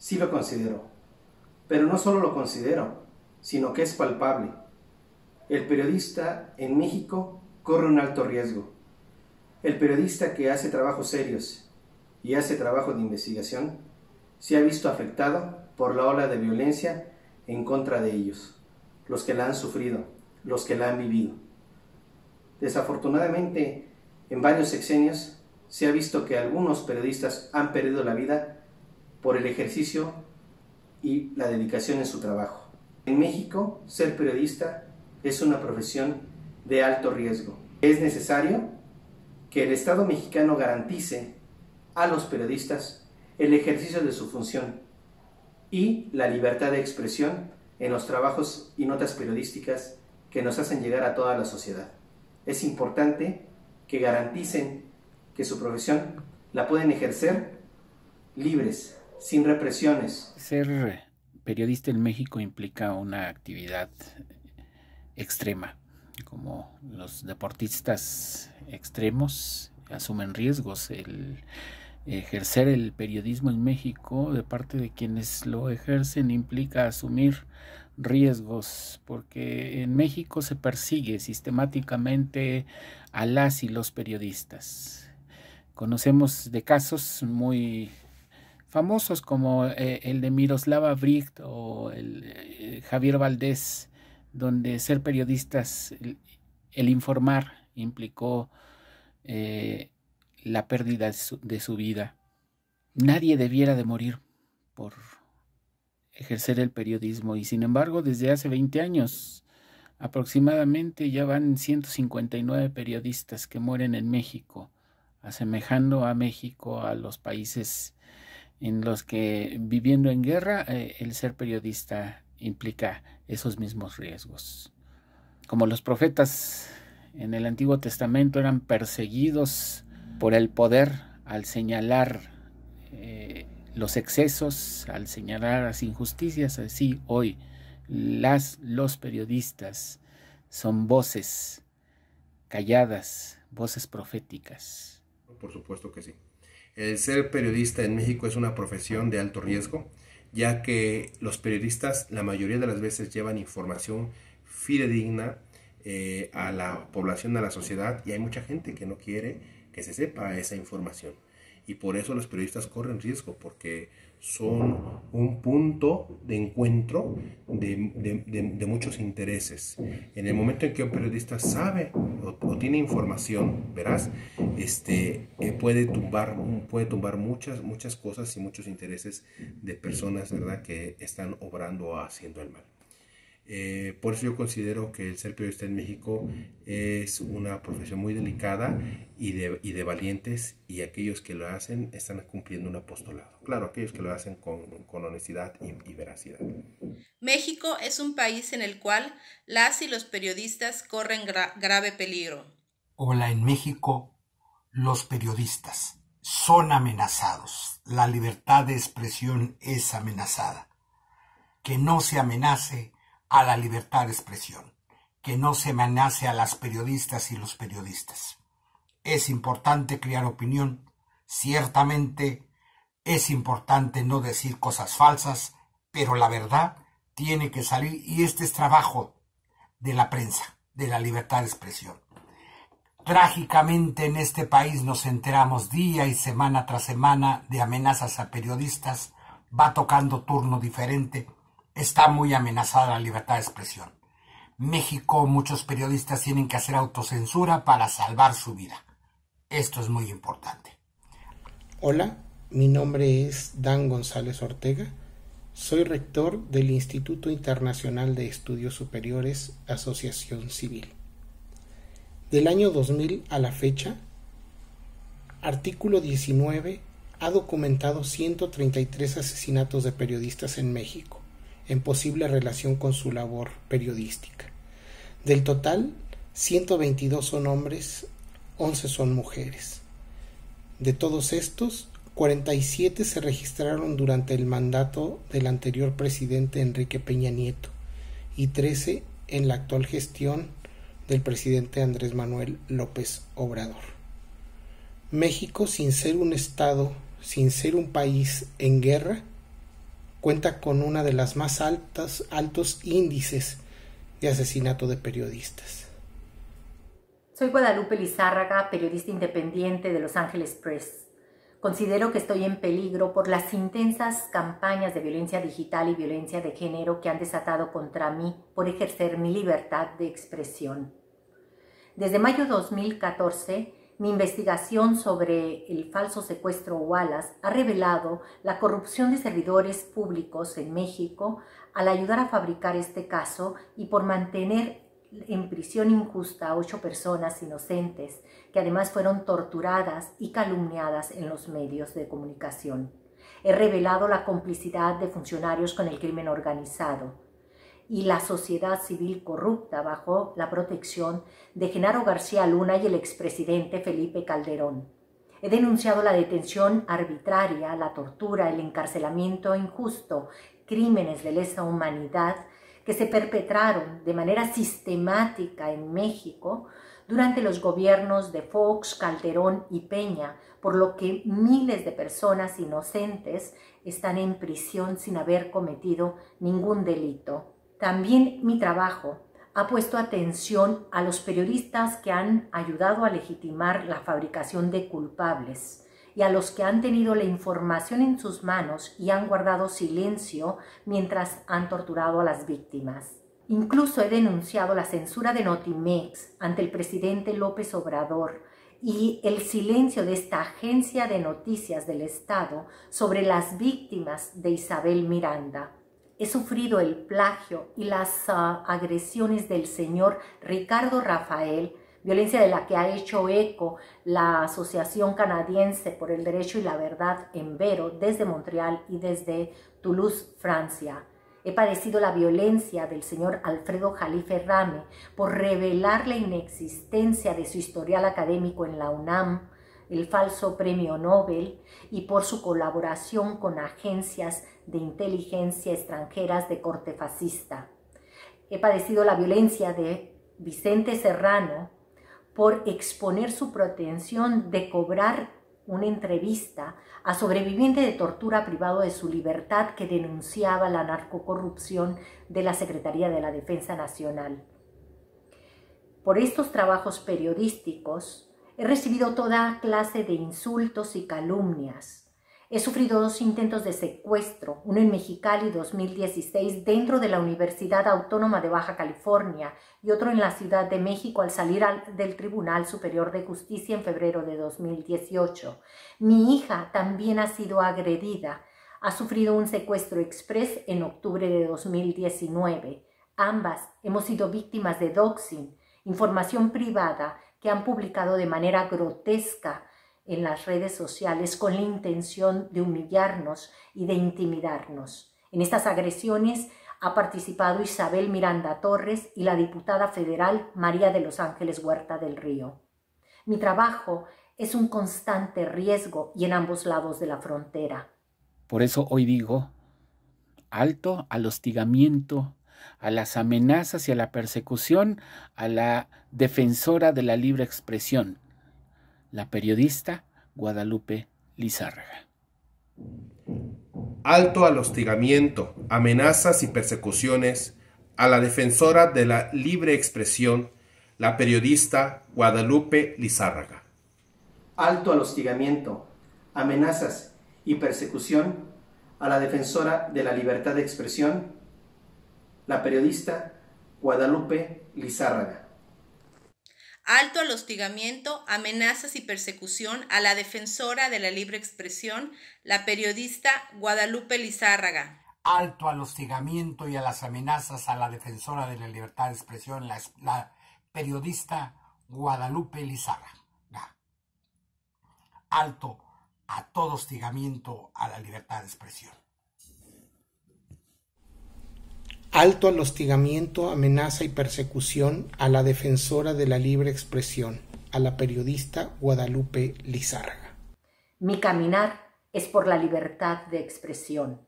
Sí lo considero, pero no solo lo considero, sino que es palpable. El periodista en México corre un alto riesgo. El periodista que hace trabajos serios y hace trabajo de investigación se ha visto afectado por la ola de violencia en contra de ellos, los que la han sufrido, los que la han vivido. Desafortunadamente, en varios sexenios se ha visto que algunos periodistas han perdido la vida por el ejercicio y la dedicación en su trabajo. En México, ser periodista es una profesión de alto riesgo. Es necesario que el Estado mexicano garantice a los periodistas el ejercicio de su función y la libertad de expresión en los trabajos y notas periodísticas que nos hacen llegar a toda la sociedad. Es importante que garanticen que su profesión la pueden ejercer libres, sin represiones. Ser periodista en México implica una actividad extrema, como los deportistas extremos asumen riesgos. El ejercer el periodismo en México de parte de quienes lo ejercen implica asumir riesgos, porque en México se persigue sistemáticamente a las y los periodistas. Conocemos de casos muy famosos como el de Miroslava Brecht o el Javier Valdés, donde ser periodistas, el informar, implicó la pérdida de su vida. Nadie debiera de morir por ejercer el periodismo, y sin embargo desde hace 20 años aproximadamente ya van 159 periodistas que mueren en México, asemejando a México a los países en los que, viviendo en guerra, el ser periodista implica esos mismos riesgos. Como los profetas en el Antiguo Testamento eran perseguidos por el poder al señalar los excesos, al señalar las injusticias, así hoy los periodistas son voces calladas, voces proféticas. Por supuesto que sí. El ser periodista en México es una profesión de alto riesgo, ya que los periodistas la mayoría de las veces llevan información fidedigna a la población, a la sociedad, y hay mucha gente que no quiere que se sepa esa información. Y por eso los periodistas corren riesgo, porque son un punto de encuentro de muchos intereses. En el momento en que un periodista sabe o tiene información veraz, puede tumbar muchas cosas y muchos intereses de personas, ¿verdad?, que están obrando o haciendo el mal. Por eso yo considero que el ser periodista en México es una profesión muy delicada y de valientes, y aquellos que lo hacen están cumpliendo un apostolado. Claro, aquellos que lo hacen con honestidad y veracidad. México es un país en el cual las y los periodistas corren grave peligro. Hola, en México los periodistas son amenazados. La libertad de expresión es amenazada. Que no se amenace a la libertad de expresión, que no se amenace a las periodistas y los periodistas. Es importante crear opinión, ciertamente es importante no decir cosas falsas, pero la verdad tiene que salir, y este es trabajo de la prensa, de la libertad de expresión. Trágicamente en este país nos enteramos día y semana tras semana de amenazas a periodistas, va tocando turno diferente. Está muy amenazada la libertad de expresión. México, muchos periodistas tienen que hacer autocensura para salvar su vida. Esto es muy importante. Hola, mi nombre es Dan González Ortega. Soy rector del Instituto Internacional de Estudios Superiores, Asociación Civil. Del año 2000 a la fecha, Artículo 19 ha documentado 133 asesinatos de periodistas en México, en posible relación con su labor periodística. Del total, 122 son hombres, 11 son mujeres. De todos estos, 47 se registraron durante el mandato del anterior presidente Enrique Peña Nieto y 13 en la actual gestión del presidente Andrés Manuel López Obrador. México, sin ser un estado, sin ser un país en guerra, cuenta con una de las más altos índices de asesinato de periodistas. Soy Guadalupe Lizárraga, periodista independiente de Los Ángeles Press. Considero que estoy en peligro por las intensas campañas de violencia digital y violencia de género que han desatado contra mí por ejercer mi libertad de expresión. Desde mayo de 2014, mi investigación sobre el falso secuestro Wallace ha revelado la corrupción de servidores públicos en México al ayudar a fabricar este caso y por mantener en prisión injusta a 8 personas inocentes que además fueron torturadas y calumniadas en los medios de comunicación. He revelado la complicidad de funcionarios con el crimen organizado y la sociedad civil corrupta bajo la protección de Genaro García Luna y el expresidente Felipe Calderón. He denunciado la detención arbitraria, la tortura, el encarcelamiento injusto, crímenes de lesa humanidad que se perpetraron de manera sistemática en México durante los gobiernos de Fox, Calderón y Peña, por lo que miles de personas inocentes están en prisión sin haber cometido ningún delito. También mi trabajo ha puesto atención a los periodistas que han ayudado a legitimar la fabricación de culpables y a los que han tenido la información en sus manos y han guardado silencio mientras han torturado a las víctimas. Incluso he denunciado la censura de Notimex ante el presidente López Obrador y el silencio de esta agencia de noticias del Estado sobre las víctimas de Isabel Miranda. He sufrido el plagio y las agresiones del señor Ricardo Rafael, violencia de la que ha hecho eco la Asociación Canadiense por el Derecho y la Verdad en Vero desde Montreal y desde Toulouse, Francia. He padecido la violencia del señor Alfredo Jalife Rame por revelar la inexistencia de su historial académico en la UNAM, el falso premio Nobel y por su colaboración con agencias de inteligencia extranjeras de corte fascista. He padecido la violencia de Vicente Serrano por exponer su pretensión de cobrar una entrevista a sobreviviente de tortura privado de su libertad que denunciaba la narcocorrupción de la Secretaría de la Defensa Nacional. Por estos trabajos periodísticos he recibido toda clase de insultos y calumnias. He sufrido 2 intentos de secuestro, uno en Mexicali 2016 dentro de la Universidad Autónoma de Baja California y otro en la Ciudad de México al salir del Tribunal Superior de Justicia en febrero de 2018. Mi hija también ha sido agredida. Ha sufrido un secuestro express en octubre de 2019. Ambas hemos sido víctimas de doxing, información privada que han publicado de manera grotesca en las redes sociales con la intención de humillarnos y de intimidarnos. En estas agresiones ha participado Isabel Miranda Torres y la diputada federal María de los Ángeles Huerta del Río. Mi trabajo es un constante riesgo y en ambos lados de la frontera. Por eso hoy digo, alto al hostigamiento, a las amenazas y a la persecución a la defensora de la libre expresión, la periodista Guadalupe Lizárraga. Alto al hostigamiento, amenazas y persecuciones a la defensora de la libre expresión, la periodista Guadalupe Lizárraga. Alto al hostigamiento, amenazas y persecución a la defensora de la libertad de expresión, la periodista Guadalupe Lizárraga. Alto al hostigamiento, amenazas y persecución a la defensora de la libre expresión, la periodista Guadalupe Lizárraga. Alto al hostigamiento y a las amenazas a la defensora de la libertad de expresión, la periodista Guadalupe Lizárraga. Alto a todo hostigamiento a la libertad de expresión. Alto al hostigamiento, amenaza y persecución a la defensora de la libre expresión, a la periodista Guadalupe Lizárraga. Mi caminar es por la libertad de expresión.